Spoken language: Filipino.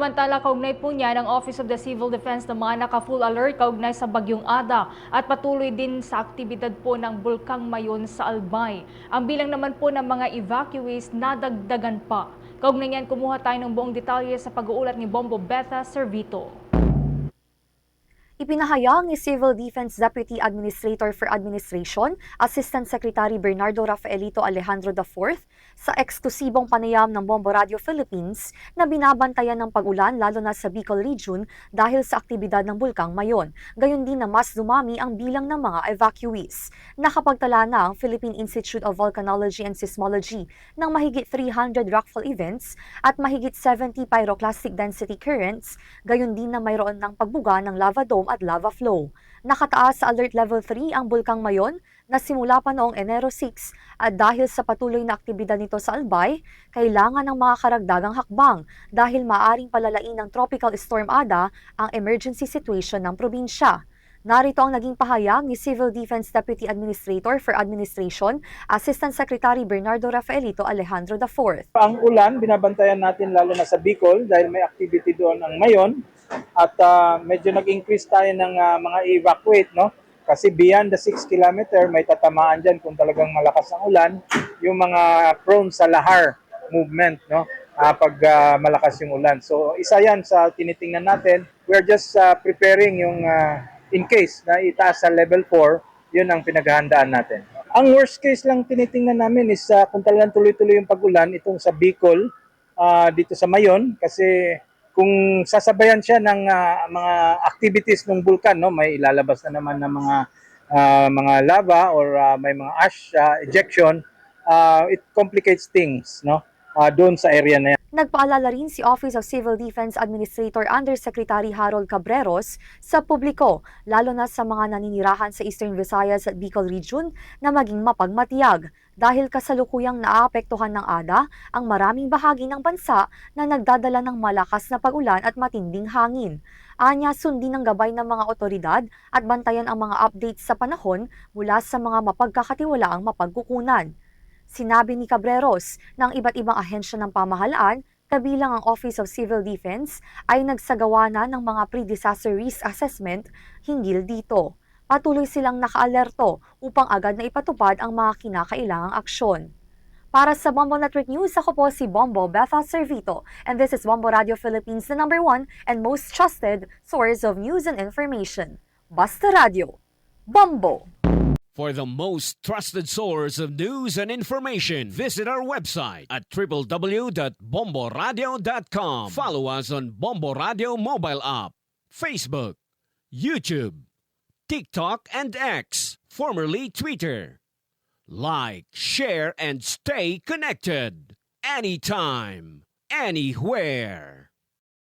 Samantala, kaugnay po niya ng Office of the Civil Defense naman naka-full alert kaugnay sa Bagyong Ada at patuloy din sa aktibidad po ng Bulkang Mayon sa Albay. Ang bilang naman po ng mga evacuees nadagdagan pa. Kaugnay niyan, kumuha tayo ng buong detalye sa pag-uulat ni Bombo Betha Servito. Ipinahayag ni Civil Defense Deputy Administrator for Administration, Assistant Secretary Bernardo Rafaelito Alejandro IV, sa eksklusibong panayam ng Bombo Radio Philippines na binabantayan ng pag-ulan lalo na sa Bicol Region dahil sa aktibidad ng Bulkang Mayon. Gayon din na mas dumami ang bilang ng mga evacuees. Nakapagtala na ang Philippine Institute of Volcanology and Seismology ng mahigit 300 rockfall events at mahigit 70 pyroclastic density currents, gayon din na mayroon ng pagbuga ng lava dome at lava flow. Nakataas sa Alert Level 3 ang Bulkang Mayon na simula pa noong Enero 6 at dahil sa patuloy na aktibidad nito sa Albay, kailangan ng mga karagdagang hakbang dahil maaring palalain ng Tropical Storm Ada ang emergency situation ng probinsya. Narito ang naging pahayag ni Civil Defense Deputy Administrator for Administration, Assistant Secretary Bernardo Rafaelito Alejandro IV. Ang ulan, binabantayan natin lalo na sa Bicol dahil may activity doon ang Mayon at medyo nag-increase tayo ng mga evacuate, no? Kasi beyond the 6 kilometer, may tatamaan dyan kung talagang malakas ang ulan, yung mga prone sa lahar movement, no? Pag malakas yung ulan. So isa yan sa tinitingnan natin. We're just preparing yung in case na itaas sa level 4, yun ang pinaghahandaan natin. Ang worst case lang tinitingnan namin is kung talagang tuloy-tuloy yung pag-ulan, itong sa Bicol, dito sa Mayon, kasi kung sasabayan siya ng mga activities ng bulkan, no, may ilalabas na naman ng mga lava or may mga ash ejection, it complicates things, no, doon sa area na yan. Nagpaalala rin si Office of Civil Defense Administrator Undersecretary Harold Cabreros sa publiko, lalo na sa mga naninirahan sa Eastern Visayas at Bicol Region na maging mapagmatiyag dahil kasalukuyang naapektuhan ng ADA ang maraming bahagi ng bansa na nagdadala ng malakas na pag-ulan at matinding hangin. Anya, sundin ang gabay ng mga otoridad at bantayan ang mga updates sa panahon mula sa mga mapagkakatiwalaang mapagkukunan. Sinabi ni Cabreros na ang iba't ibang ahensya ng pamahalaan, kabilang ang Office of Civil Defense, ay nagsagawa na ng mga pre-disaster risk assessment hinggil dito. Patuloy silang nakaalerto upang agad na ipatupad ang mga kinakailangang aksyon. Para sa Bombo Network News, ako po si Bombo Betha Servito, and this is Bombo Radio Philippines, the #1 and most trusted source of news and information. Basta Radio, Bombo! For the most trusted source of news and information, visit our website at www.bomboradio.com. Follow us on Bombo Radio mobile app, Facebook, YouTube, TikTok, and X, formerly Twitter. Like, share, and stay connected. Anytime, anywhere.